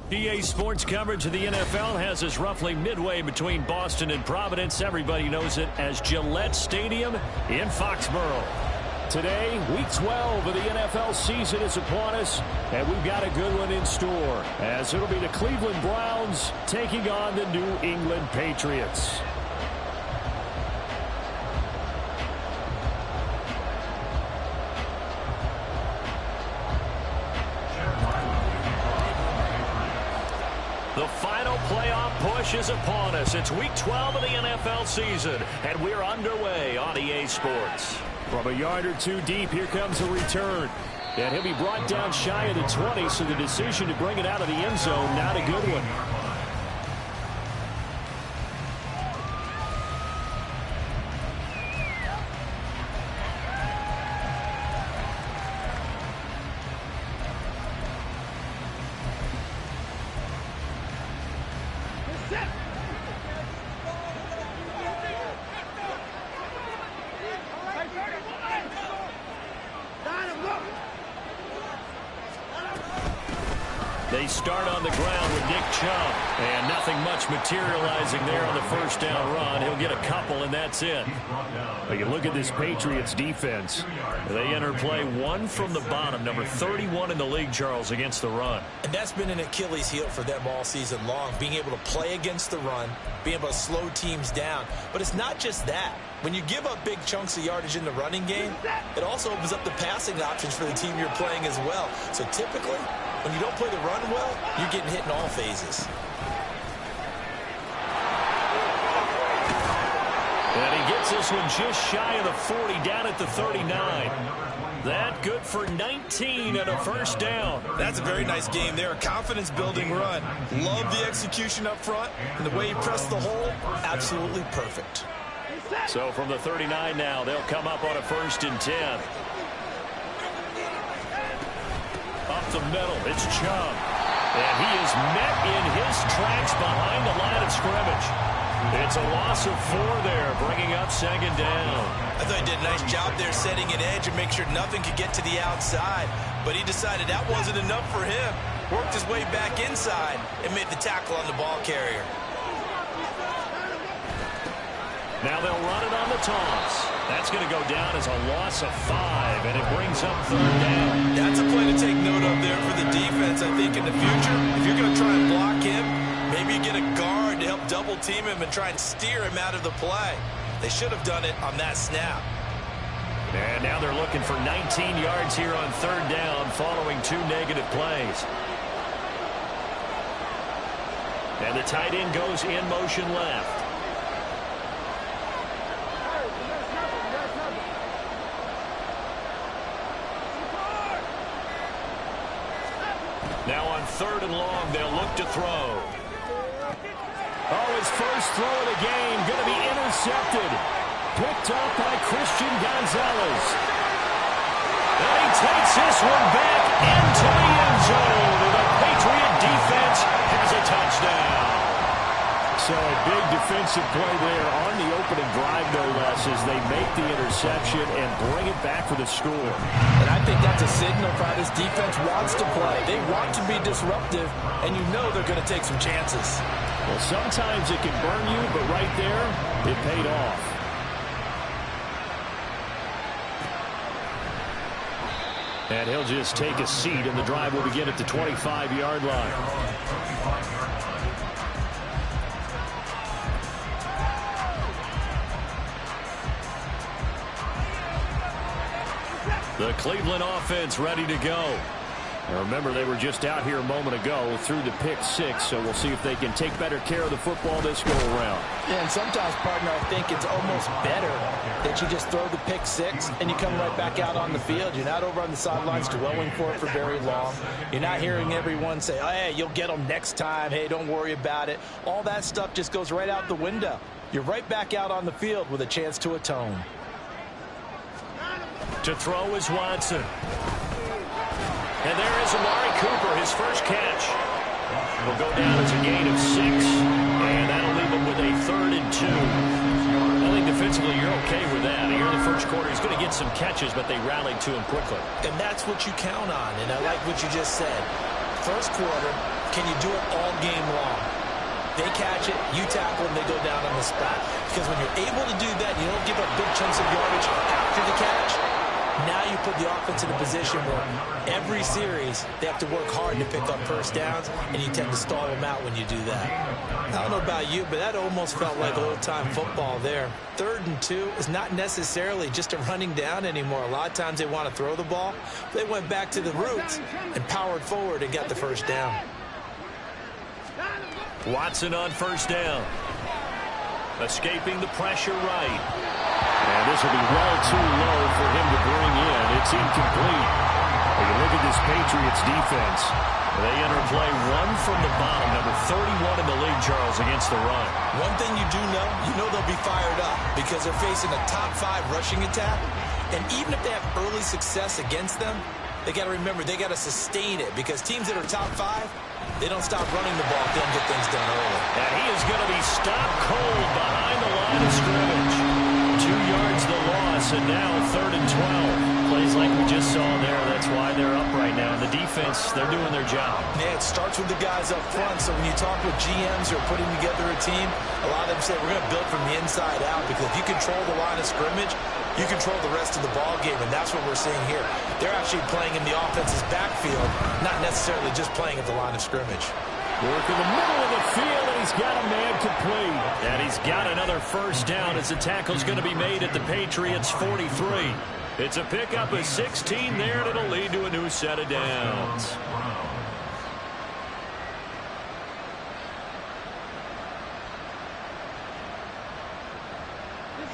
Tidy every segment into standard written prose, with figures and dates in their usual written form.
EA Sports coverage of the NFL has us roughly midway between Boston and Providence. Everybody knows it as Gillette Stadium in Foxborough. Today, Week 12 of the NFL season is upon us, and we've got a good one in store, as it'll be the Cleveland Browns taking on the New England Patriots. The final playoff push is upon us. It's Week 12 of the NFL season, and we're underway on EA Sports. From a yard or two deep, here comes a return. And he'll be brought down shy of the 20, so the decision to bring it out of the end zone, not a good one. They start on the ground with Nick Chubb, and nothing much materializing there on the first down run. He'll get a couple, and that's it. But you look at this Patriots defense. They enter play one from the bottom, number 31 in the league, Charles, against the run. And that's been an Achilles heel for them all season long, being able to play against the run, being able to slow teams down. But it's not just that. When you give up big chunks of yardage in the running game, it also opens up the passing options for the team you're playing as well. So typically, when you don't play the run well, you're getting hit in all phases. And he gets this one just shy of the 40, down at the 39. That good for 19 and a first down. That's a very nice game there. A confidence-building run. Love the execution up front, and the way he pressed the hole, absolutely perfect. So from the 39 now, they'll come up on a 1st and 10. Up the middle, it's Chubb. And he is met in his tracks behind the line of scrimmage. It's a loss of 4 there, bringing up 2nd down. I thought he did a nice job there setting an edge and make sure nothing could get to the outside. But he decided that wasn't enough for him. Worked his way back inside and made the tackle on the ball carrier. Now they'll run it on the toss. That's going to go down as a loss of 5, and it brings up 3rd down. That's a play to take note of there for the defense, I think, in the future. If you're going to try and block him, maybe you get a guard to help double-team him and try and steer him out of the play. They should have done it on that snap. And now they're looking for 19 yards here on 3rd down following 2 negative plays. And the tight end goes in motion left. Now on 3rd and long, they'll look to throw. Oh, his first throw of the game going to be intercepted. Picked up by Christian Gonzalez. And he takes this one back into the end zone. And the Patriot defense has a touchdown. So a big defensive play there on the opening drive, no less, as they make the interception and bring it back for the score. And I think that's a signal for how this defense wants to play. They want to be disruptive, and you know they're going to take some chances. Well, sometimes it can burn you, but right there, it paid off. And he'll just take a seat, and the drive will begin at the 25-yard line. The Cleveland offense ready to go. Now remember, they were just out here a moment ago through the pick six, so we'll see if they can take better care of the football this go around. Yeah, and sometimes, partner, I think it's almost better that you just throw the pick six and you come right back out on the field. You're not over on the sidelines dwelling for it for very long. You're not hearing everyone say, oh, hey, you'll get them next time. Hey, don't worry about it. All that stuff just goes right out the window. You're right back out on the field with a chance to atone. To throw is Watson. And there is Amari Cooper, his first catch. Will go down as a gain of 6, and that'll leave him with a 3rd and 2. I think defensively you're okay with that. Here in the first quarter, he's going to get some catches, but they rallied to him quickly. And that's what you count on, and I like what you just said. First quarter, can you do it all game long? They catch it, you tackle them, they go down on the spot. Because when you're able to do that, you don't give up big chunks of yardage after the catch. Now you put the offense in a position where every series they have to work hard to pick up first downs, and you tend to stall them out when you do that. I don't know about you, but that almost felt like old-time football there. 3rd and 2 is not necessarily just a running down anymore. A lot of times they want to throw the ball. They went back to the roots and powered forward and got the first down. Watson on first down. Escaping the pressure right. And this will be well too low for him to bring in. It's incomplete. When you look at this Patriots defense, they enter play 1 from the bottom, number 31 in the league, Charles, against the run. One thing you do know, they'll be fired up because they're facing a top 5 rushing attack. And even if they have early success against them, they got to remember they got to sustain it, because teams that are top 5, they don't stop running the ball if they don't get things done early. And he is going to be stopped cold behind the line of scrimmage. 2 yards the loss, and now 3rd and 12. Plays like we just saw there. That's why they're up right now. And the defense, they're doing their job. Yeah, it starts with the guys up front. So when you talk with GMs who are putting together a team, a lot of them say we're going to build from the inside out, because if you control the line of scrimmage, you control the rest of the ball game, and that's what we're seeing here. They're actually playing in the offense's backfield, not necessarily just playing at the line of scrimmage. Work in the middle of the field, and he's got a man complete. And he's got another first down as the tackle's going to be made at the Patriots' 43. It's a pickup of 16 there, and it'll lead to a new set of downs.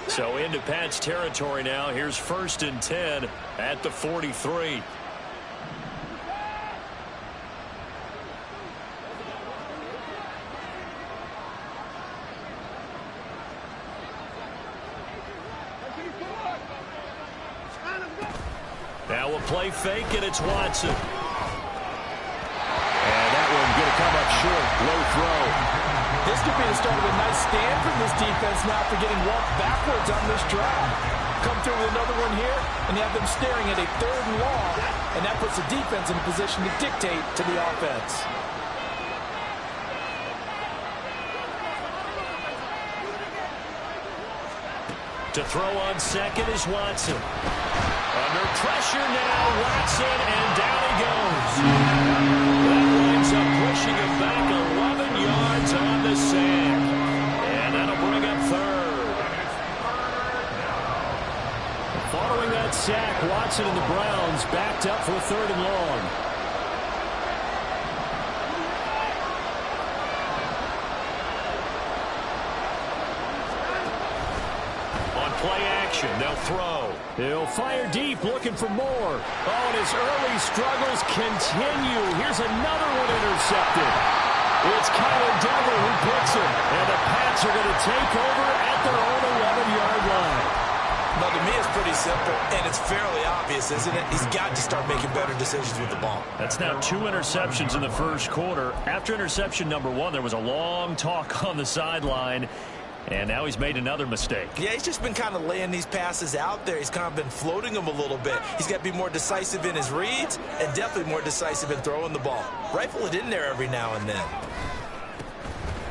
So into Pat's territory now. Here's 1st and 10 at the 43. Now we'll play fake, and it's Watson. And that one going to come up short. Low throw. This could be the start of a nice stand from this defense now for getting walked backwards on this drive. Come through with another one here, and you have them staring at a 3rd and long, and that puts the defense in a position to dictate to the offense. To throw on second is Watson. Under pressure now, Watson, and down he goes. That winds up pushing him back 11 yards on the sack. And that'll bring up 3rd. Following that sack, Watson and the Browns backed up for 3rd and long. Play action. They'll throw. He'll fire deep, looking for more. Oh, and his early struggles continue. Here's another one intercepted. It's Kyler Duggar who picks it. And the Pats are going to take over at their own 11-yard line. Now, to me, it's pretty simple, and it's fairly obvious, isn't it? He's got to start making better decisions with the ball. That's now 2 interceptions in the first quarter. After interception number 1, there was a long talk on the sideline. And now he's made another mistake. Yeah, he's just been kind of laying these passes out there. He's kind of been floating them a little bit. He's got to be more decisive in his reads and definitely more decisive in throwing the ball. Rifle it in there every now and then.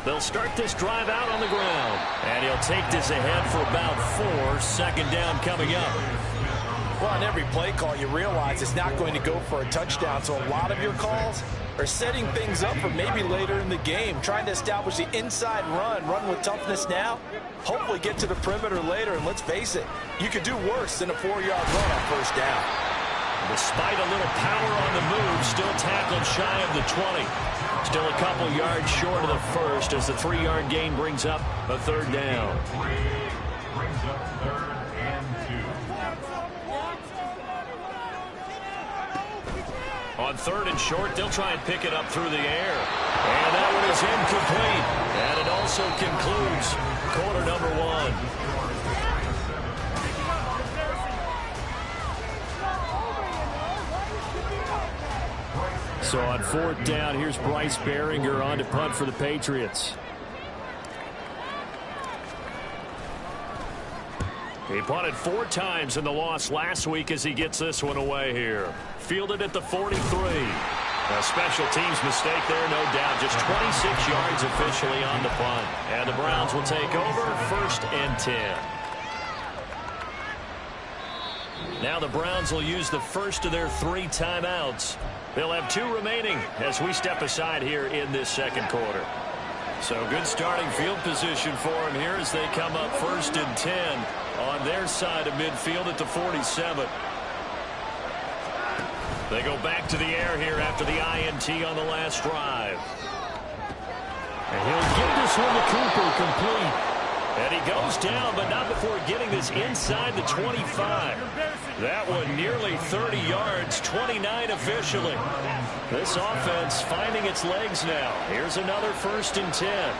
They'll start this drive out on the ground. And he'll take this ahead for about 4. 2nd down coming up. Well, on every play call, you realize it's not going to go for a touchdown. So a lot of your calls are setting things up for maybe later in the game, trying to establish the inside run with toughness now, hopefully get to the perimeter later. And let's face it, you could do worse than a 4-yard run on first down. Despite a little power on the move, still tackled shy of the 20. Still a couple yards short of the first as the 3-yard gain brings up a third down. Brings up third and 2. On third and short, they'll try and pick it up through the air. And that one is incomplete. And it also concludes quarter number 1. So on fourth down, here's Bryce Behringer on to punt for the Patriots. He punted 4 times in the loss last week as he gets this one away here. Fielded at the 43. A special teams mistake there, no doubt. Just 26 yards officially on the punt. And the Browns will take over, 1st and 10. Now the Browns will use the first of their 3 timeouts. They'll have 2 remaining as we step aside here in this second quarter. So good starting field position for them here as they come up 1st and 10 on their side of midfield at the 47. They go back to the air here after the INT on the last drive. And he'll give this one to Cooper, complete. And he goes down, but not before getting this inside the 25. That one nearly 30 yards, 29 officially. This offense finding its legs now. Here's another 1st and 10.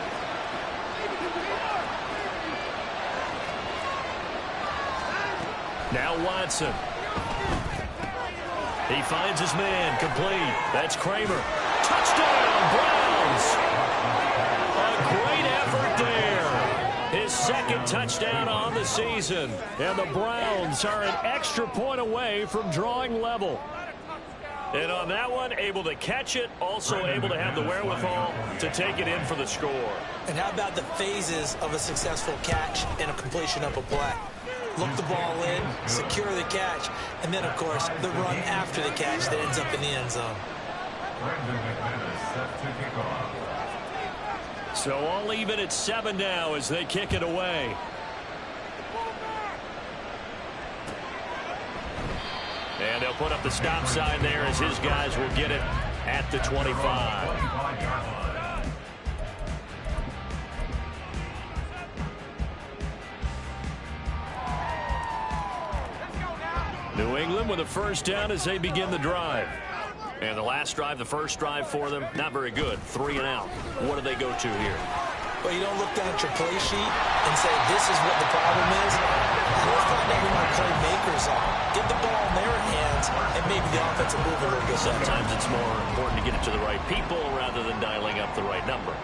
Now Watson. He finds his man, complete. That's Kramer. Touchdown, Browns! A great effort there. His 2nd touchdown on the season. And the Browns are an extra point away from drawing level. And on that one, able to catch it, also able to have the wherewithal to take it in for the score. And how about the phases of a successful catch and a completion of a play? Look the ball in, secure the catch, and then, of course, the run after the catch that ends up in the end zone. So all even at 7 now as they kick it away. And they'll put up the stop sign there as his guys will get it at the 25. New England with a 1st down as they begin the drive. And the last drive, the first drive for them, not very good. 3 and out. What do they go to here? Well, you don't look down at your play sheet and say, this is what the problem is. You'll find out who my playmakers are. Get the ball in their hands, and maybe the offense will move a little bit better. Sometimes it's more important to get it to the right people rather than dialing up the right number.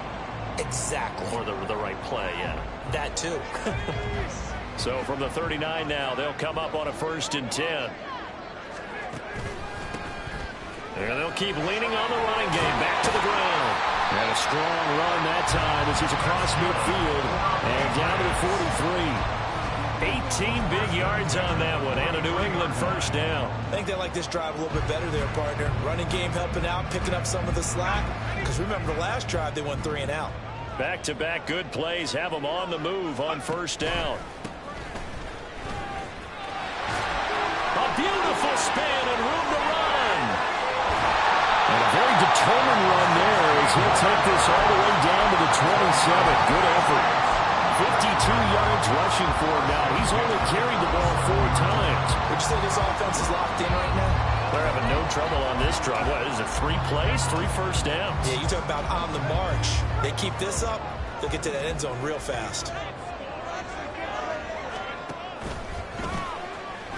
Exactly. Or the right play, yeah. That, too. So from the 39 now, they'll come up on a 1st and 10. And they'll keep leaning on the running game. Back to the ground. And a strong run that time as he's across midfield. And down to the 43. 18 big yards on that one. And a New England 1st down. I think they like this drive a little bit better there, partner. Running game helping out, picking up some of the slack. Because remember the last drive, they went 3 and out. Back-to-back good plays have them on the move on 1st down. A beautiful spin and room to run. And a very determined run there as he'll take this all the way down to the 27. Good effort. 52 yards rushing for him now. He's only carried the ball 4 times. Would you say this offense is locked in right now? They're having no trouble on this drive. What is it, 3 plays, 3 1st downs? Yeah, you talk about on the march. They keep this up, they'll get to that end zone real fast.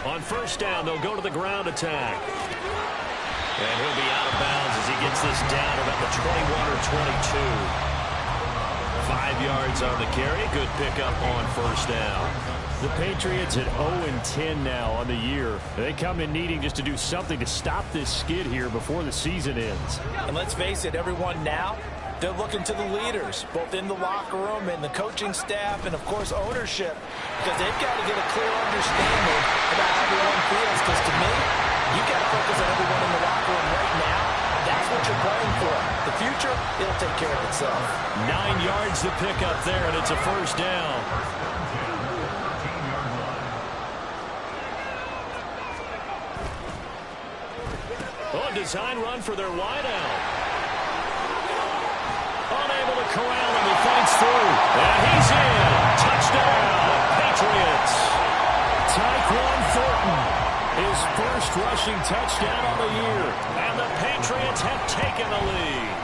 On 1st down, they'll go to the ground attack. And he'll be out of bounds as he gets this down about the 21 or 22. 5 yards on the carry. Good pickup on 1st down. The Patriots at 0-10 now on the year. They come in needing just to do something to stop this skid here before the season ends. And let's face it, everyone now, they're looking to the leaders, both in the locker room and the coaching staff and, of course, ownership, because they've got to get a clear understanding about how everyone feels, because to me, you've got to focus on everyone in the locker room right now. That's what you're playing for. The future, it'll take care of itself. 9 yards to pick up there, and it's a 1st down. a design run for their wideout. Unable to corral him. He fights through. And he's in. Touchdown, Patriots. Tyquan Thornton, his first rushing touchdown of the year. And the Patriots have taken the lead.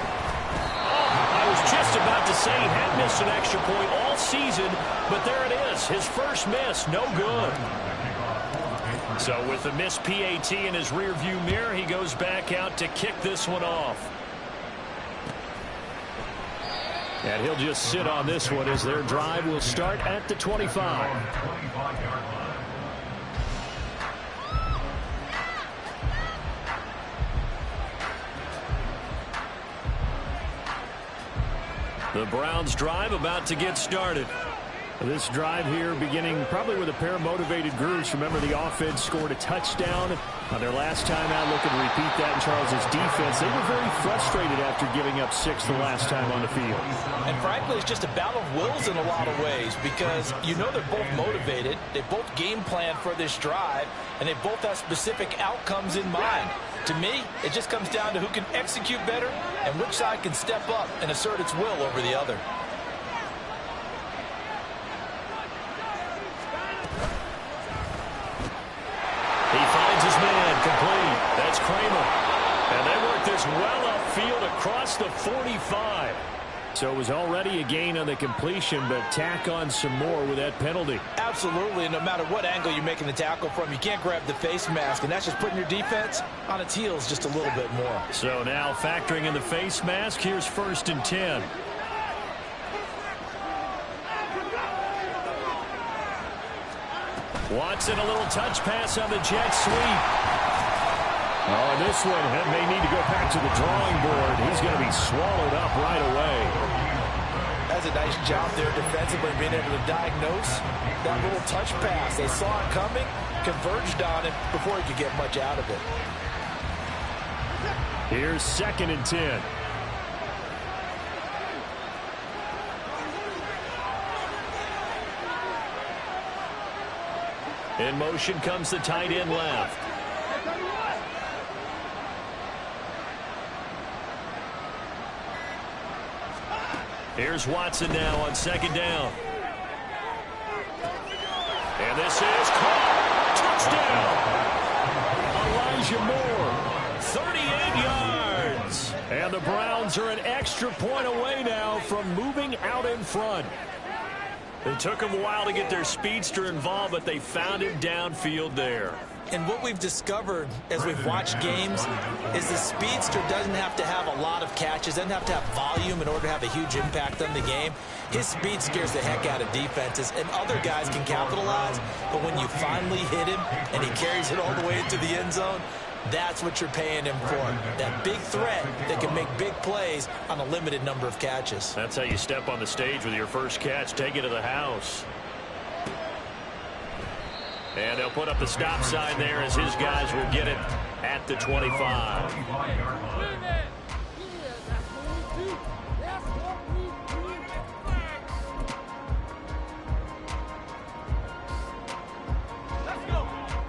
I was just about to say he had missed an extra point all season, but there it is. His first miss, no good. So with the missed PAT in his rearview mirror, he goes back out to kick this one off. And he'll just sit on this one as their drive will start at the 25. The Browns drive about to get started. This drive here beginning probably with a pair of motivated groups. Remember, the offense scored a touchdown on their last time out. Looking to repeat that in Charles's defense. They were very frustrated after giving up 6 the last time on the field. And frankly, it's just a battle of wills in a lot of ways because you know they're both motivated. They both game plan for this drive, and they both have specific outcomes in mind. To me, it just comes down to who can execute better and which side can step up and assert its will over the other. He finds his man complete. That's Kramer. And they work this well upfield across the 45. So it was already a gain on the completion, but tack on some more with that penalty. Absolutely, and no matter what angle you're making the tackle from, you can't grab the face mask, and that's just putting your defense on its heels just a little bit more. So now factoring in the face mask, here's 1st and 10. Watson, a little touch pass on the jet sweep. Oh, and this one may need to go back to the drawing board. He's going to be swallowed up right away. That's a nice job there defensively, being able to diagnose that little touch pass. They saw it coming, converged on it before he could get much out of it. Here's 2nd and 10. In motion comes the tight end left. Here's Watson now on 2nd down. And this is caught. Touchdown. Elijah Moore, 38 yards. And the Browns are an extra point away now from moving out in front. It took them a while to get their speedster involved, but they found him downfield there. And what we've discovered as we've watched games is the speedster doesn't have to have a lot of catches, doesn't have to have volume in order to have a huge impact on the game. His speed scares the heck out of defenses, and other guys can capitalize. But when you finally hit him and he carries it all the way into the end zone, that's what you're paying him for. That big threat that can make big plays on a limited number of catches. That's how you step on the stage with your first catch. Take it to the house. And they'll put up the stop sign there as his guys will get it at the 25.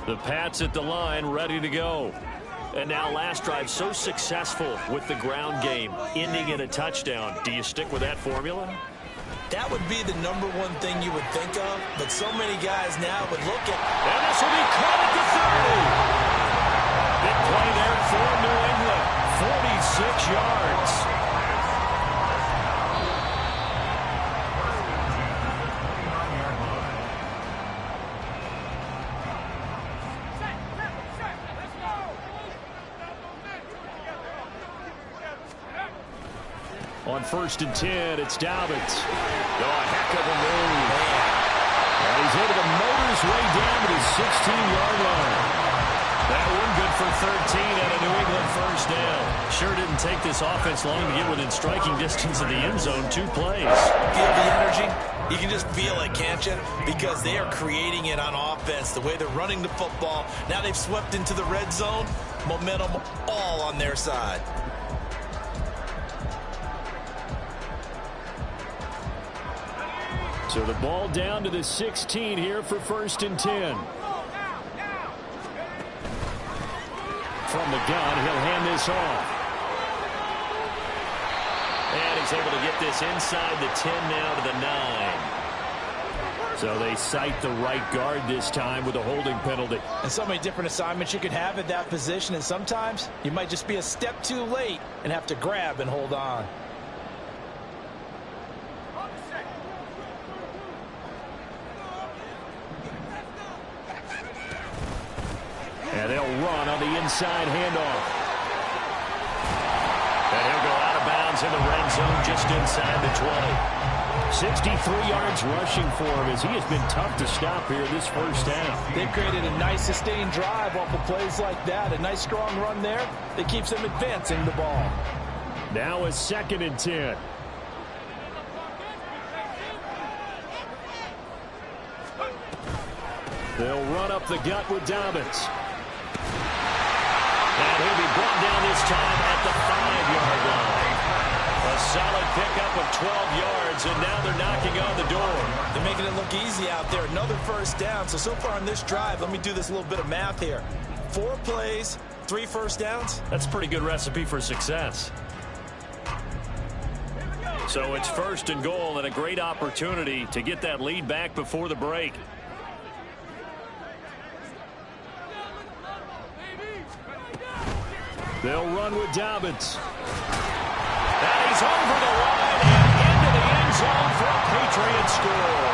The Pats at the line, ready to go. And now last drive so successful with the ground game, ending in a touchdown. Do you stick with that formula? That would be the #1 thing you would think of, but so many guys now would look at. And this will be caught at the 30. Big play there for New England. 46 yards. On 1st and 10, it's Dobbins. Oh, a heck of a move. And he's able to motor his way down to the 16-yard line. That one good for 13 and a New England 1st down. Sure didn't take this offense long to get within striking distance of the end zone. 2 plays. Feel the energy? You can just feel it, can't you? Because they are creating it on offense. The way they're running the football. Now they've swept into the red zone. Momentum all on their side. So the ball down to the 16 here for 1st and 10. from the gun. He'll hand this off. And he's able to get this inside the 10 now to the 9. So they cite the right guard this time with a holding penalty. And so many different assignments you could have at that position, and sometimes you might just be a step too late and have to grab and hold on. And they'll run on the inside handoff. And he'll go out of bounds in the red zone just inside the 20. 63 yards rushing for him as he has been tough to stop here this first half. They've created a nice sustained drive off of plays like that. A nice strong run there that keeps them advancing the ball. Now a 2nd and 10. They'll run up the gut with Dobbins. And he'll be brought down this time at the 5-yard line. A solid pickup of 12 yards, and now they're knocking on the door. They're making it look easy out there. Another first down. So far on this drive, let me do this little bit of math here. 4 plays, 3 first downs. That's a pretty good recipe for success. So it's 1st and goal, and a great opportunity to get that lead back before the break. They'll run with Dobbins. And he's over the line and into the end zone for a Patriot score.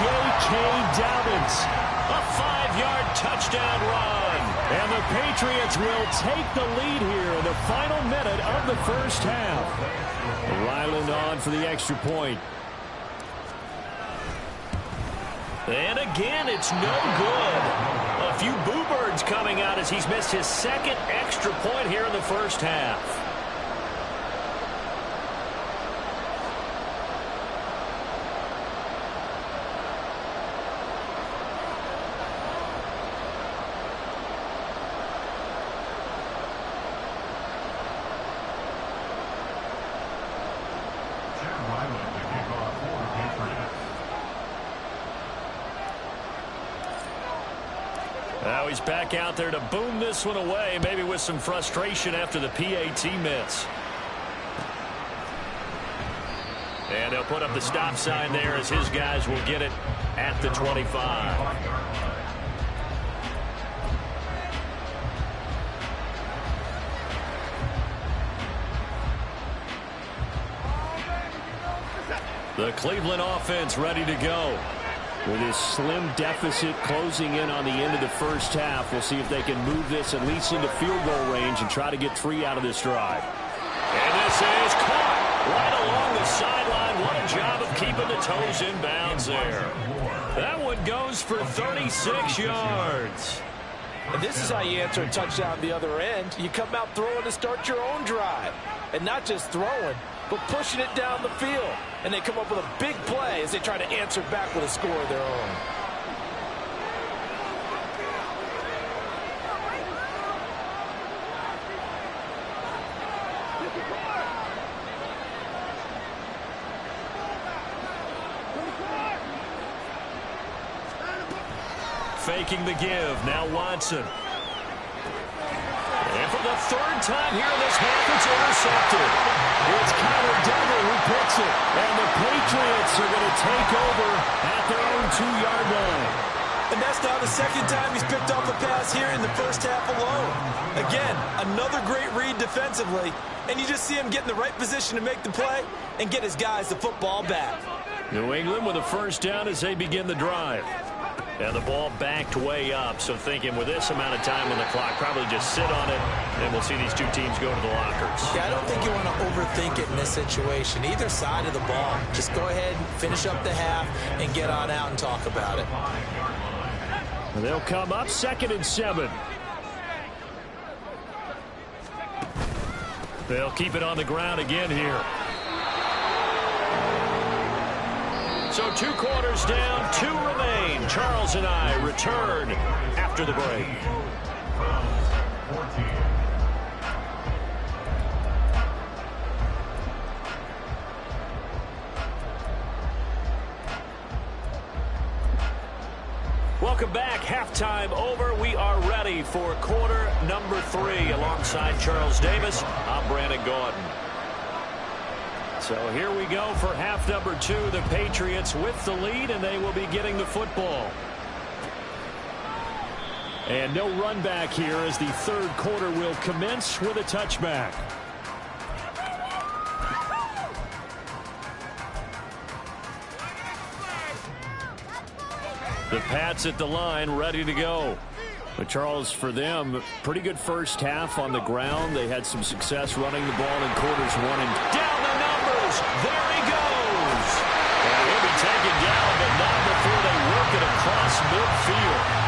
J.K. Dobbins, a 5-yard touchdown run. And the Patriots will take the lead here in the final minute of the first half. Ryland on for the extra point. And again, it's no good. A few boo birds coming out as he's missed his 2nd extra point here in the first half. Now he's back out there to boom this one away, maybe with some frustration after the PAT miss. And they'll put up the stop sign there as his guys will get it at the 25. The Cleveland offense ready to go. With his slim deficit closing in on the end of the first half, we'll see if they can move this at least into field goal range and try to get 3 out of this drive. And this is caught right along the sideline. What a job of keeping the toes in bounds there. That one goes for 36 yards. And this is how you answer a touchdown the other end. You come out throwing to start your own drive. And not just throwing, but pushing it down the field. And they come up with a big play as they try to answer back with a score of their own. Faking the give. Now Watson. And for the 3rd time here in this half, it's intercepted. It's Connor Duggar who picks it. And the Patriots are going to take over at their own 2-yard line. And that's now the 2nd time he's picked off a pass here in the first half alone. Again, another great read defensively. And you just see him get in the right position to make the play and get his guys the football back. New England with a first down as they begin the drive. And the ball backed way up, so thinking with this amount of time on the clock, probably just sit on it, and we'll see these two teams go to the lockers. Yeah, I don't think you want to overthink it in this situation. Either side of the ball. Just go ahead, finish up the half, and get on out and talk about it. And they'll come up 2nd and 7. They'll keep it on the ground again here. So 2 quarters down, 2 remain. Charles and I return after the break. Welcome back. Halftime over. We are ready for quarter number 3. Alongside Charles Davis, I'm Brandon Gordon. So here we go for half number 2. The Patriots with the lead, and they will be getting the football. And no run back here as the third quarter will commence with a touchback. The Pats at the line, ready to go. But Charles, for them, pretty good first half on the ground. They had some success running the ball in quarters 1 and down the numbers. There he goes. And he'll be taken down, but not before they work it across midfield.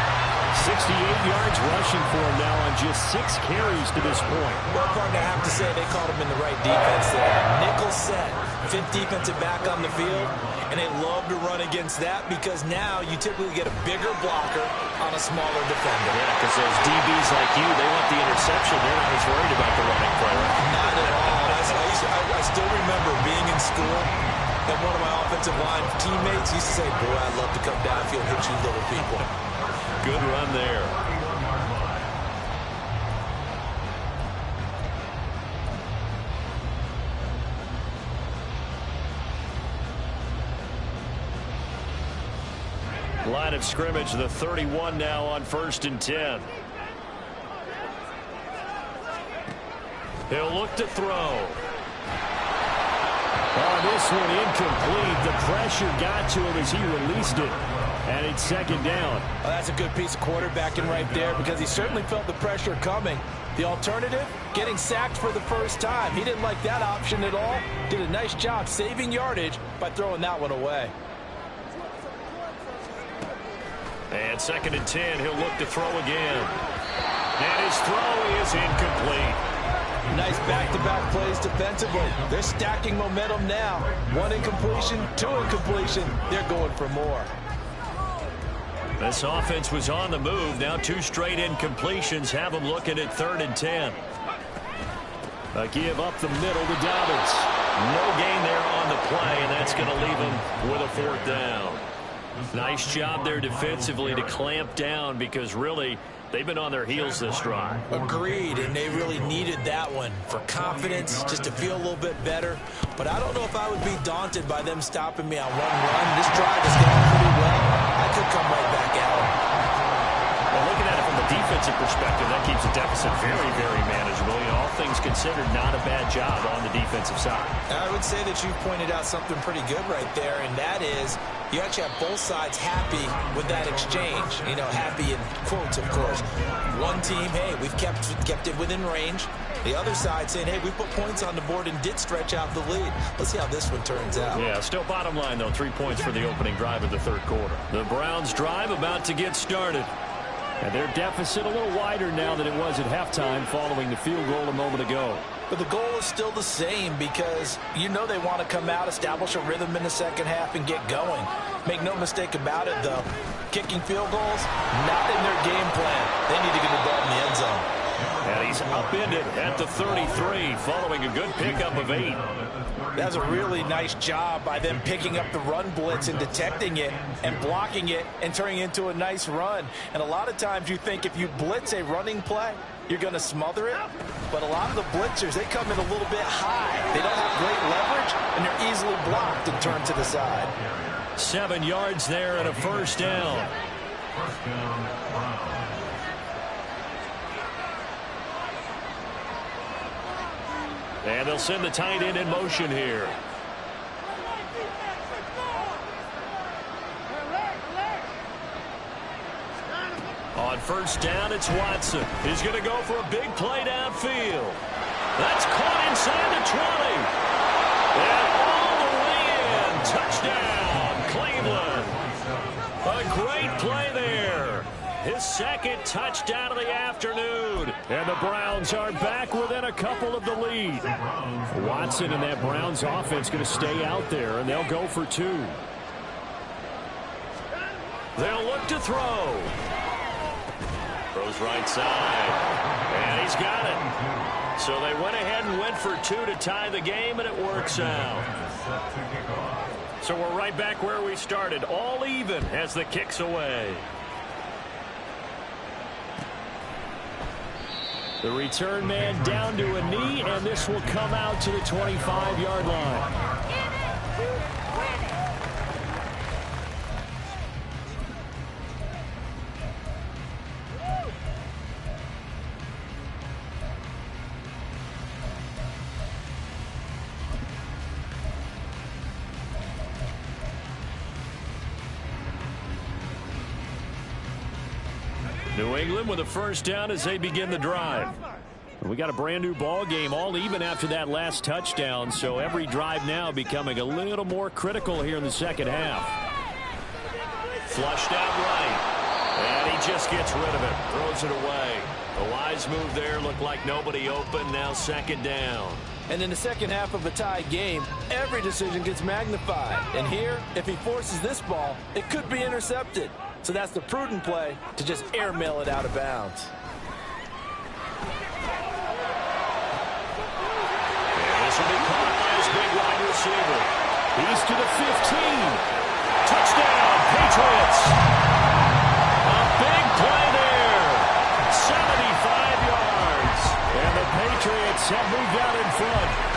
68 yards rushing for him now on just 6 carries to this point. Well, partner, I have to say they caught him in the right defense there. Nickel set, 5th defensive back on the field, and they love to run against that because now you typically get a bigger blocker on a smaller defender. Yeah, because those DBs like you, they want the interception. They're not as worried about the running play. Not at all. I still remember being in school, and one of my offensive line teammates used to say, boy, I'd love to come downfield and hit you little people. Good run there. Line of scrimmage, the 31 now on 1st and 10. He'll look to throw. Oh, this one incomplete. The pressure got to him as he released it. And it's 2nd down. Well, that's a good piece of quarterbacking right there because he certainly felt the pressure coming. The alternative, getting sacked for the first time. He didn't like that option at all. Did a nice job saving yardage by throwing that one away. And 2nd and 10, he'll look to throw again. And his throw is incomplete. Nice back-to-back plays defensively. They're stacking momentum now. 1 incompletion, 2 incompletion. They're going for more. This offense was on the move. Now 2 straight incompletions have them looking at 3rd and 10. A give up the middle to Dobbins. No gain there on the play, and that's going to leave him with a 4th down. Nice job there defensively to clamp down because really they've been on their heels this drive. Agreed, and they really needed that one for confidence, just to feel a little bit better. But I don't know if I would be daunted by them stopping me on 1 run. This drive is going pretty well. I could come right back out. Well, looking at it from the defensive perspective, that keeps the deficit very, very manageable. You know, all things considered, not a bad job on the defensive side. I would say that you've pointed out something pretty good right there, and that is you actually have both sides happy with that exchange. You know, happy in quotes, of course. One team, hey, we've kept it within range. The other side saying, hey, we put points on the board and did stretch out the lead. Let's see how this one turns out. Yeah, still bottom line, though, 3 points for the opening drive of the 3rd quarter. The Browns drive about to get started. And their deficit a little wider now than it was at halftime following the field goal a moment ago. But the goal is still the same because you know they want to come out, establish a rhythm in the 2nd half, and get going. Make no mistake about it, though. Kicking field goals, not in their game plan. They need to get the ball in the end zone. And he's upended at the 33 following a good pickup of 8. That's a really nice job by them picking up the run blitz and detecting it and blocking it and turning it into a nice run. And a lot of times you think if you blitz a running play, you're going to smother it. But a lot of the blitzers, they come in a little bit high. They don't have great leverage, and they're easily blocked and turned to the side. 7 yards there and a 1st down. And they'll send the tight end in motion here. On 1st down, it's Watson. He's going to go for a big play downfield. That's caught inside the 20. And all the way in. Touchdown, Cleveland. A great play there. His 2nd touchdown of the afternoon. And the Browns are back within a couple of the lead. Watson and that Browns offense going to stay out there, and they'll go for 2. They'll look to throw. Throws right side. And he's got it. So they went ahead and went for 2 to tie the game, and it works out. So we're right back where we started. All even as the kick's away. The return man down to a knee, and this will come out to the 25-yard line. New England with a first down as they begin the drive. We got a brand new ball game, all even after that last touchdown, so every drive now becoming a little more critical here in the second half. Flushed out right, and he just gets rid of it, throws it away. A wise move there, looked like nobody open, now second down. And in the second half of a tied game, every decision gets magnified. And here, if he forces this ball, it could be intercepted. So that's the prudent play to just airmail it out of bounds. And this will be caught by his big wide receiver. He's to the 15. Touchdown, Patriots. A big play there. 75 yards. And the Patriots have moved out in front.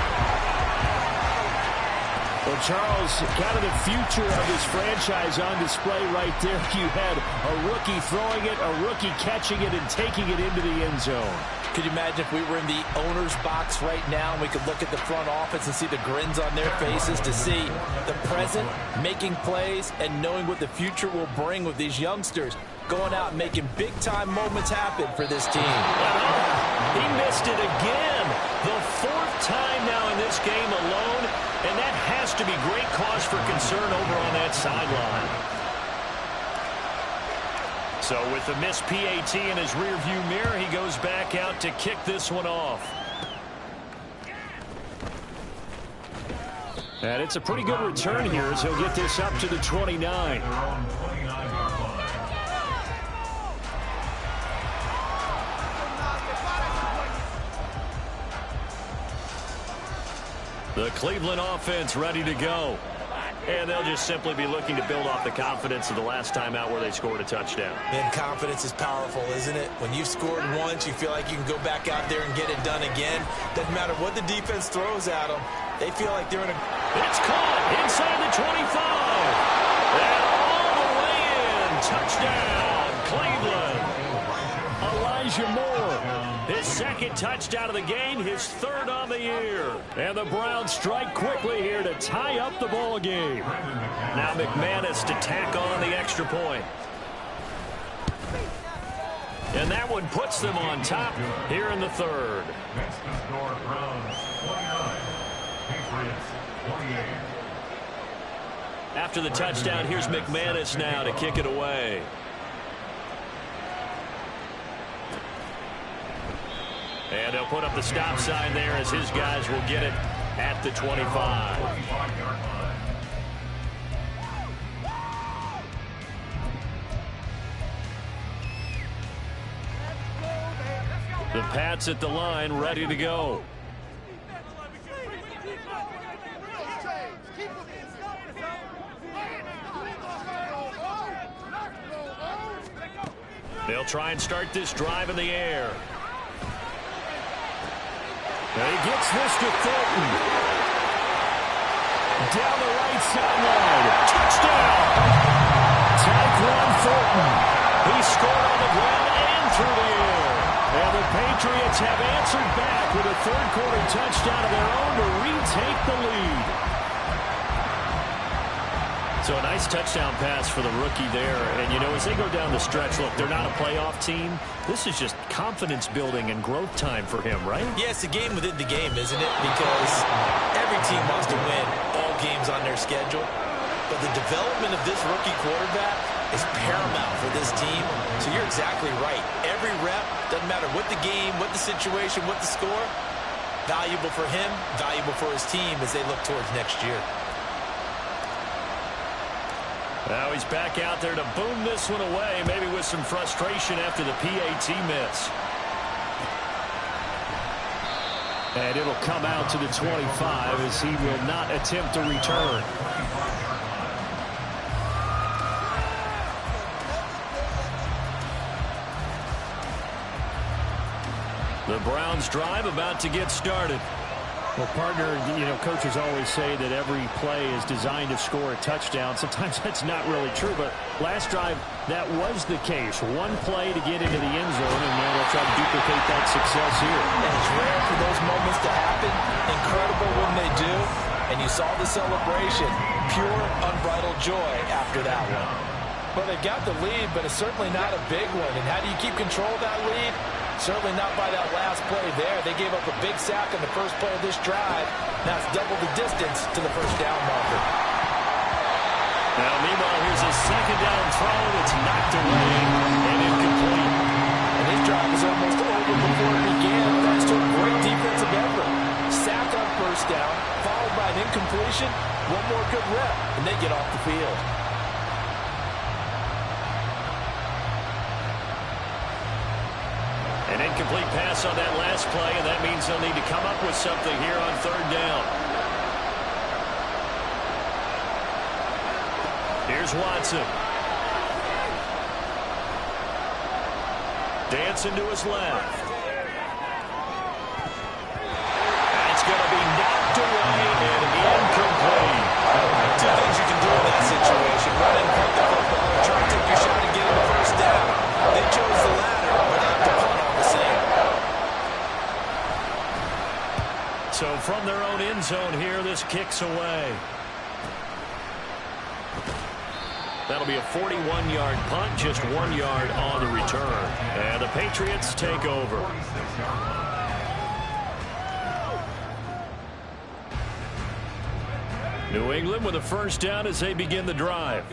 Well, Charles, kind of the future of this franchise on display right there. You had a rookie throwing it, a rookie catching it, and taking it into the end zone. Could you imagine if we were in the owner's box right now and we could look at the front office and see the grins on their faces to see the present, making plays, and knowing what the future will bring with these youngsters going out and making big-time moments happen for this team. He missed it again. The fourth time now in this game alone, and that has to be great cause for concern over on that sideline. So with the missed PAT in his rearview mirror, he goes back out to kick this one off. And it's a pretty good return here as he'll get this up to the 29. The Cleveland offense ready to go. And they'll just simply be looking to build off the confidence of the last time out where they scored a touchdown. And confidence is powerful, isn't it? When you've scored once, you feel like you can go back out there and get it done again. Doesn't matter what the defense throws at them. They feel like they're in a... It's caught inside the 25. And all the way in. Touchdown, Cleveland. Elijah Moore, his second touchdown of the game, his third on the year. And the Browns strike quickly here to tie up the ball game. Now McManus to tack on the extra point. And that one puts them on top here in the third. Next to score, Browns 29, Patriots 28. After the touchdown, here's McManus now to kick it away. And they'll put up the stop sign there as his guys will get it at the 25. The Pats at the line, ready to go. They'll try and start this drive in the air. And he gets this to Thornton. Down the right sideline. Touchdown! Tyquan Thornton. He scored on the ground and through the air. And the Patriots have answered back with a third-quarter touchdown of their own to retake the lead. So a nice touchdown pass for the rookie there. And, you know, as they go down the stretch, look, they're not a playoff team. This is just confidence building and growth time for him, right? Yeah, it's a game within the game, isn't it? Because every team wants to win all games on their schedule. But the development of this rookie quarterback is paramount for this team. So you're exactly right. Every rep, doesn't matter what the game, what the situation, what the score, valuable for him, valuable for his team as they look towards next year. Now he's back out there to boom this one away, maybe with some frustration after the PAT miss. And it'll come out to the 25 as he will not attempt to return. The Browns drive about to get started. Well, partner, coaches always say that every play is designed to score a touchdown. Sometimes that's not really true, but last drive, that was the case. One play to get into the end zone, and now they'll try to duplicate that success here. And it's rare for those moments to happen. Incredible when they do. And you saw the celebration. Pure, unbridled joy after that one. Well, they've got the lead, but it's certainly not a big one. And how do you keep control of that lead? Certainly not by that last play there. They gave up a big sack on the first play of this drive. Now it's double the distance to the first down marker. Now, meanwhile, here's a second down throw that's knocked away and incomplete. And this drive was almost over before it began, thanks to a great defensive effort. Sack on first down, followed by an incompletion. One more good rep, and they get off the field. An incomplete pass on that last play, and that means they'll need to come up with something here on third down. Here's Watson. Dancing to his left. That's going to be knocked away and incomplete. Two things you can do in that situation. Run and punt the football and try to take your shot and get in the first down. They chose the latter, but they have to punt all the same. So from their own end zone here, this kicks away. That'll be a 41-yard punt, just 1 yard on the return. And the Patriots take over. New England with a first down as they begin the drive.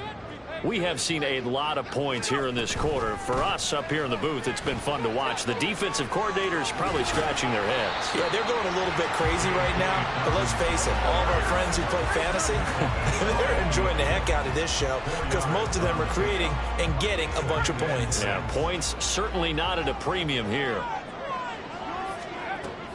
We have seen a lot of points here in this quarter. For us up here in the booth, it's been fun to watch. The defensive coordinators probably scratching their heads. Yeah, they're going a little bit crazy right now. But let's face it, all of our friends who play fantasy, they're enjoying the heck out of this show because most of them are creating and getting a bunch of points. Yeah, points certainly not at a premium here.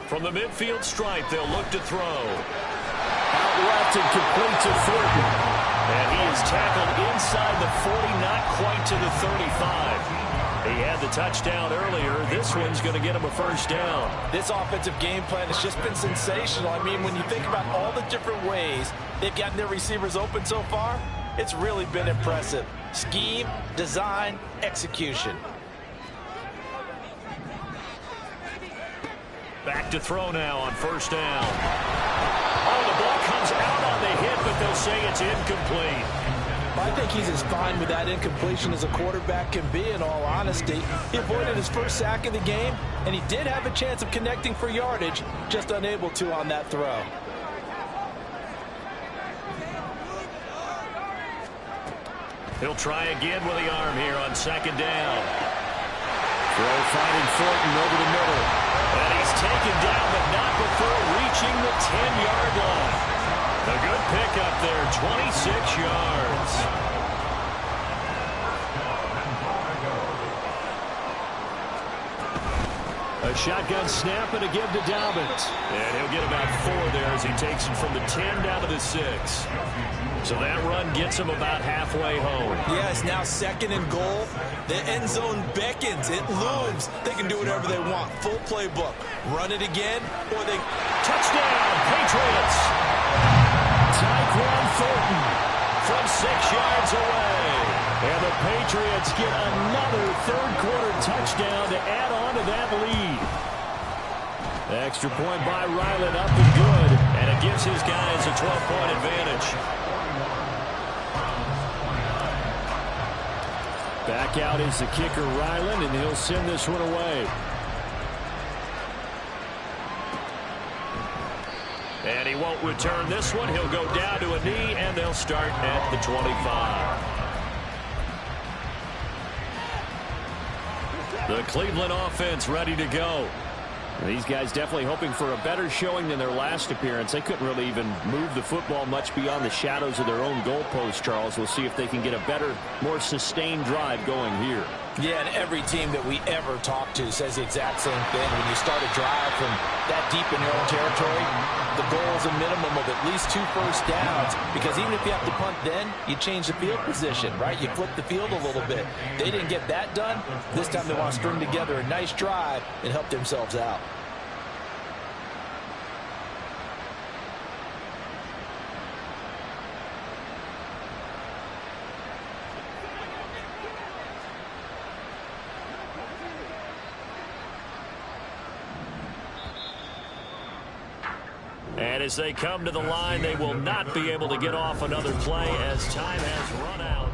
From the midfield stripe, they'll look to throw. Out left and complete to Thornton. And he is tackled inside the 40, not quite to the 35. He had the touchdown earlier. This one's going to get him a first down. This offensive game plan has just been sensational. I mean, when you think about all the different ways they've gotten their receivers open so far, it's really been impressive. Scheme, design, execution. Back to throw now on first down. Oh, the ball comes out on the hit, but they'll say it's incomplete. I think he's as fine with that incompletion as a quarterback can be, in all honesty. He avoided his first sack of the game, and he did have a chance of connecting for yardage, just unable to on that throw. He'll try again with the arm here on second down. Throw finding Thornton over the middle. And he's taken down, but not before reaching the 10-yard line. A good pickup there, 26 yards. A shotgun snap and a give to Dobbins. And he'll get about 4 there as he takes him from the 10 down to the 6. So that run gets him about halfway home. Yeah, it's now second and goal. The end zone beckons. It looms. They can do whatever they want. Full playbook. Run it again, or they... Touchdown, Patriots! Tyquan Thornton from 6 yards away. And the Patriots get another third-quarter touchdown to add on to that lead. Extra point by Ryland up and good. And it gives his guys a 12-point advantage. Back out is the kicker, Ryland, and he'll send this one away. And he won't return this one. He'll go down to a knee, and they'll start at the 25. The Cleveland offense ready to go. These guys definitely hoping for a better showing than their last appearance. They couldn't really even move the football much beyond the shadows of their own goalpost, Charles. We'll see if they can get a better, more sustained drive going here. Yeah, and every team that we ever talk to says the exact same thing. When you start a drive from that deep in your own territory, the goal is a minimum of at least 2 first downs, because even if you have to punt then, you change the field position, right? You flip the field a little bit. They didn't get that done. This time they want to string together a nice drive and help themselves out. And as they come to the line, they will not be able to get off another play as time has run out.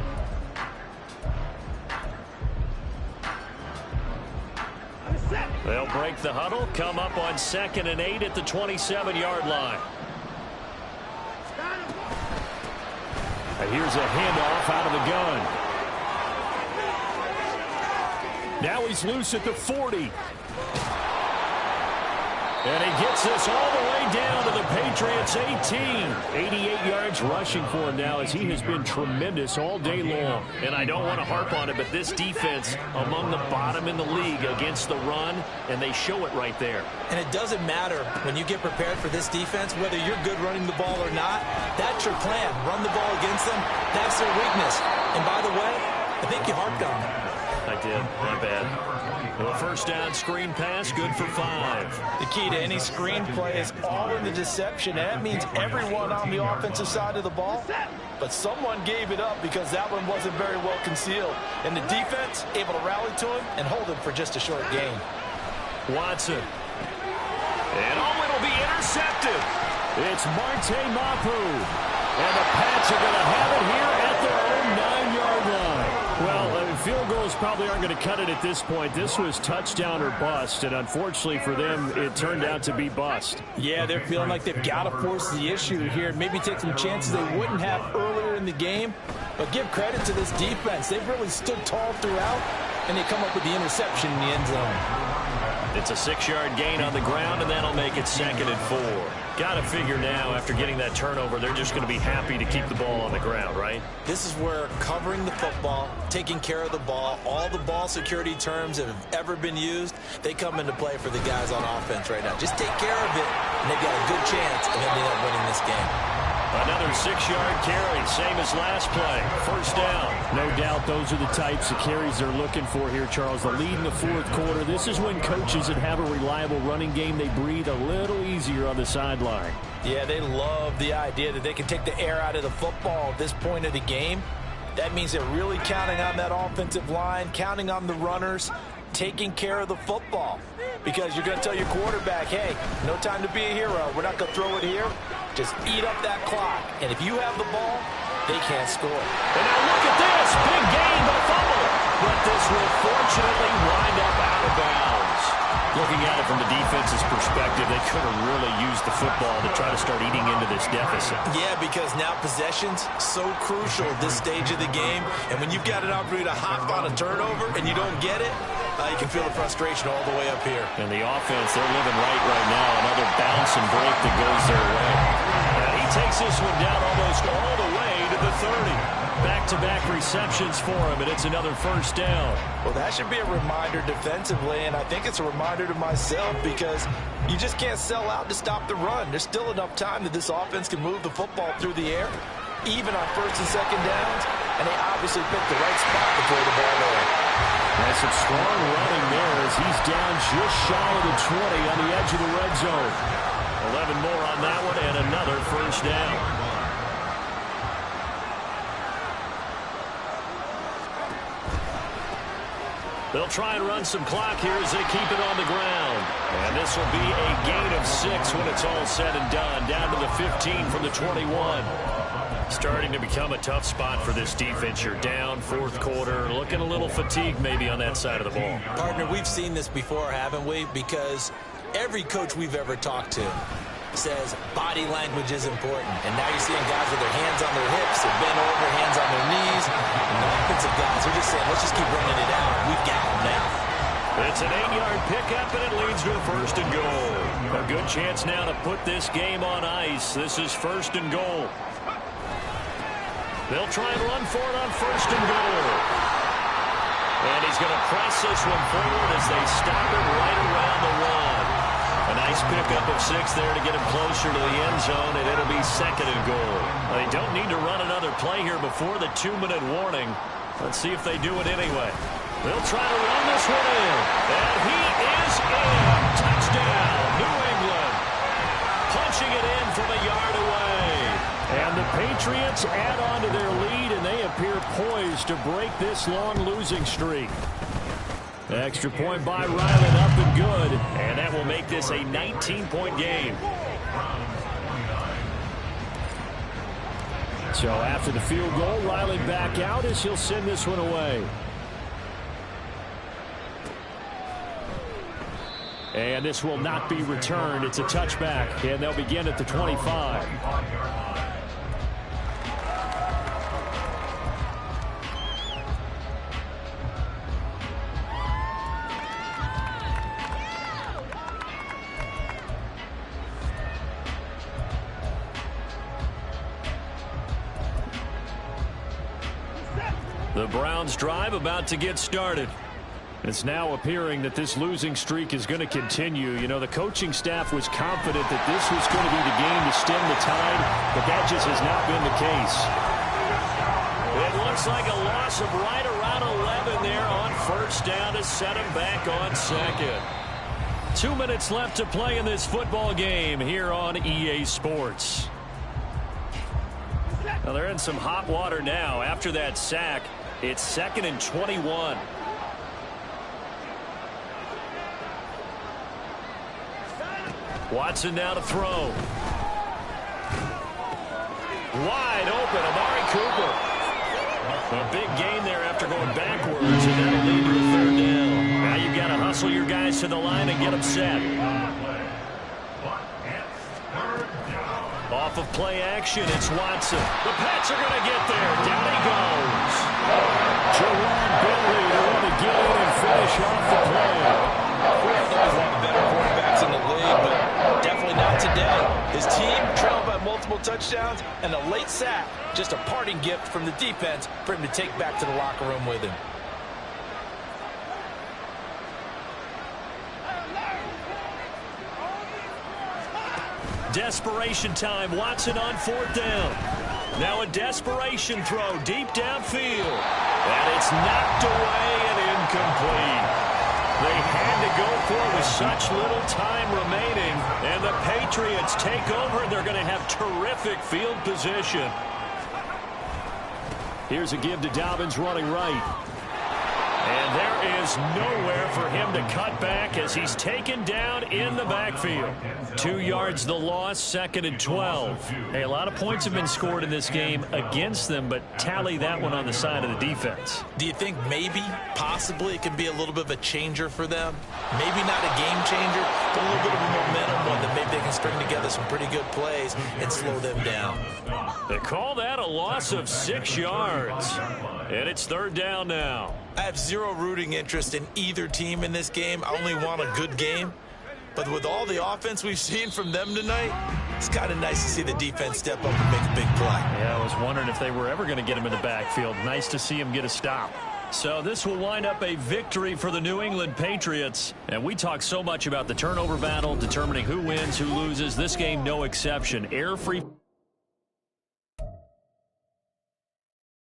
They'll break the huddle, come up on 2nd and 8 at the 27-yard line. And here's a handoff out of the gun. Now he's loose at the 40. And he gets this all the way down to the Patriots' 18. 88 yards rushing for him now, as he has been tremendous all day long. And I don't want to harp on it, but this defense among the bottom in the league against the run, and they show it right there. And it doesn't matter when you get prepared for this defense, whether you're good running the ball or not. That's your plan. Run the ball against them. That's their weakness. And by the way, I think you harped on them. I did. My bad. Well, first down screen pass, good for 5. The key to any screen play is all in the deception. And that means everyone on the offensive side of the ball. But someone gave it up because that one wasn't very well concealed. And the defense able to rally to him and hold him for just a short gain. Watson. And it'll be intercepted. It's Marte Mapu. And the Pats are going to have it here at their own 9-yard line. Well, field goals probably aren't going to cut it at this point. This was touchdown or bust, and unfortunately for them, it turned out to be bust. Yeah, they're feeling like they've got to force the issue here and maybe take some chances they wouldn't have earlier in the game. But give credit to this defense. They've really stood tall throughout, and they come up with the interception in the end zone. It's a 6-yard gain on the ground, and that'll make it 2nd and 4. Got to figure now, after getting that turnover, they're just going to be happy to keep the ball on the ground, right? This is where covering the football, taking care of the ball, all the ball security terms that have ever been used, they come into play for the guys on offense right now. Just take care of it, and they've got a good chance of ending up winning this game. Another 6-yard carry, same as last play. First down. No doubt those are the types of carries they're looking for here, Charles. The lead in the 4th quarter. This is when coaches that have a reliable running game, they breathe a little easier on the sideline. Yeah, they love the idea that they can take the air out of the football at this point of the game. That means they're really counting on that offensive line, counting on the runners, taking care of the football. Because you're going to tell your quarterback, hey, no time to be a hero. We're not going to throw it here. Just eat up that clock. And if you have the ball, they can't score. And now look at this. Big gain, but fumble. But this will fortunately wind up out of bounds. Looking at it from the defense's perspective, they could have really used the football to try to start eating into this deficit. Yeah, because now possession's so crucial at this stage of the game. And when you've got an opportunity to hop on a turnover and you don't get it, you can feel the frustration all the way up here. And the offense, they're living right now. Another bounce and break that goes their way. And he takes this one down almost all the way to the 30. Back-to-back receptions for him, and it's another first down. Well, that should be a reminder defensively, and I think it's a reminder to myself because you just can't sell out to stop the run. There's still enough time that this offense can move the football through the air, even on 1st and 2nd downs, and they obviously picked the right spot to throw the ball there. That's some strong running there as he's down just shy of the 20 on the edge of the red zone. 11 more on that one, and another first down. They'll try and run some clock here as they keep it on the ground. And this will be a gain of 6 when it's all said and done. Down to the 15 from the 21. Starting to become a tough spot for this defense. You're down 4th quarter. Looking a little fatigued maybe on that side of the ball. Partner, we've seen this before, haven't we? Because every coach we've ever talked to says body language is important. And now you're seeing guys with their hands on their hips, they're bent over, hands on their knees. And the offensive guys are just saying, let's just keep running it out. We've got them now. It's an 8-yard pickup, and it leads to a 1st and goal. A good chance now to put this game on ice. This is 1st and goal. They'll try and run for it on 1st and goal. And he's going to press this one forward as they stop it right around the 1. A nice pickup of 6 there to get him closer to the end zone, and it'll be 2nd and goal. They don't need to run another play here before the 2-minute warning. Let's see if they do it anyway. They'll try to run this one in. And he is in. Touchdown, New England. Punching it in from a yard away. And the Patriots add on to their lead, and they appear poised to break this long losing streak. Extra point by Ryland, up and good. And that will make this a 19-point game. So after the field goal, Riley back out as he'll send this one away. And this will not be returned. It's a touchback, and they'll begin at the 25. The Browns drive about to get started. It's now appearing that this losing streak is going to continue. You know, the coaching staff was confident that this was going to be the game to stem the tide, but that just has not been the case. It looks like a loss of right around 11 there on first down to set him back on 2nd. 2 minutes left to play in this football game here on EA Sports. Well, they're in some hot water now. After that sack, it's 2nd and 21. Watson now to throw. Wide open, Amari Cooper. A big gain there after going backwards, and that'll lead to a 3rd down. Now you've got to hustle your guys to the line and get them set. Off of play action, it's Watson. The Pats are going to get there. Down he goes. Jerome Bentley to want to get in and finish off the play. Well, there's one of the better quarterbacks in the league, but definitely not today. His team trailed by multiple touchdowns, and a late sack, just a parting gift from the defense for him to take back to the locker room with him. Desperation time. Watson on 4th down. Now a desperation throw deep downfield. And it's knocked away and incomplete. They had to go for it with such little time remaining. And the Patriots take over, and they're going to have terrific field position. Here's a give to Dobbins running right. And there is nowhere for him to cut back as he's taken down in the backfield. 2 yards the loss, 2nd and 12. Hey, a lot of points have been scored in this game against them, but tally that one on the side of the defense. Do you think maybe, possibly, it can be a little bit of a changer for them? Maybe not a game changer, but a little bit of a momentum one that maybe they can string together some pretty good plays and slow them down. They call that a loss of 6 yards. And it's 3rd down now. I have zero rooting interest in either team in this game. I only want a good game. But with all the offense we've seen from them tonight, it's kind of nice to see the defense step up and make a big play. Yeah, I was wondering if they were ever going to get him in the backfield. Nice to see him get a stop. So this will wind up a victory for the New England Patriots. And we talk so much about the turnover battle, determining who wins, who loses. This game, no exception. Error-free.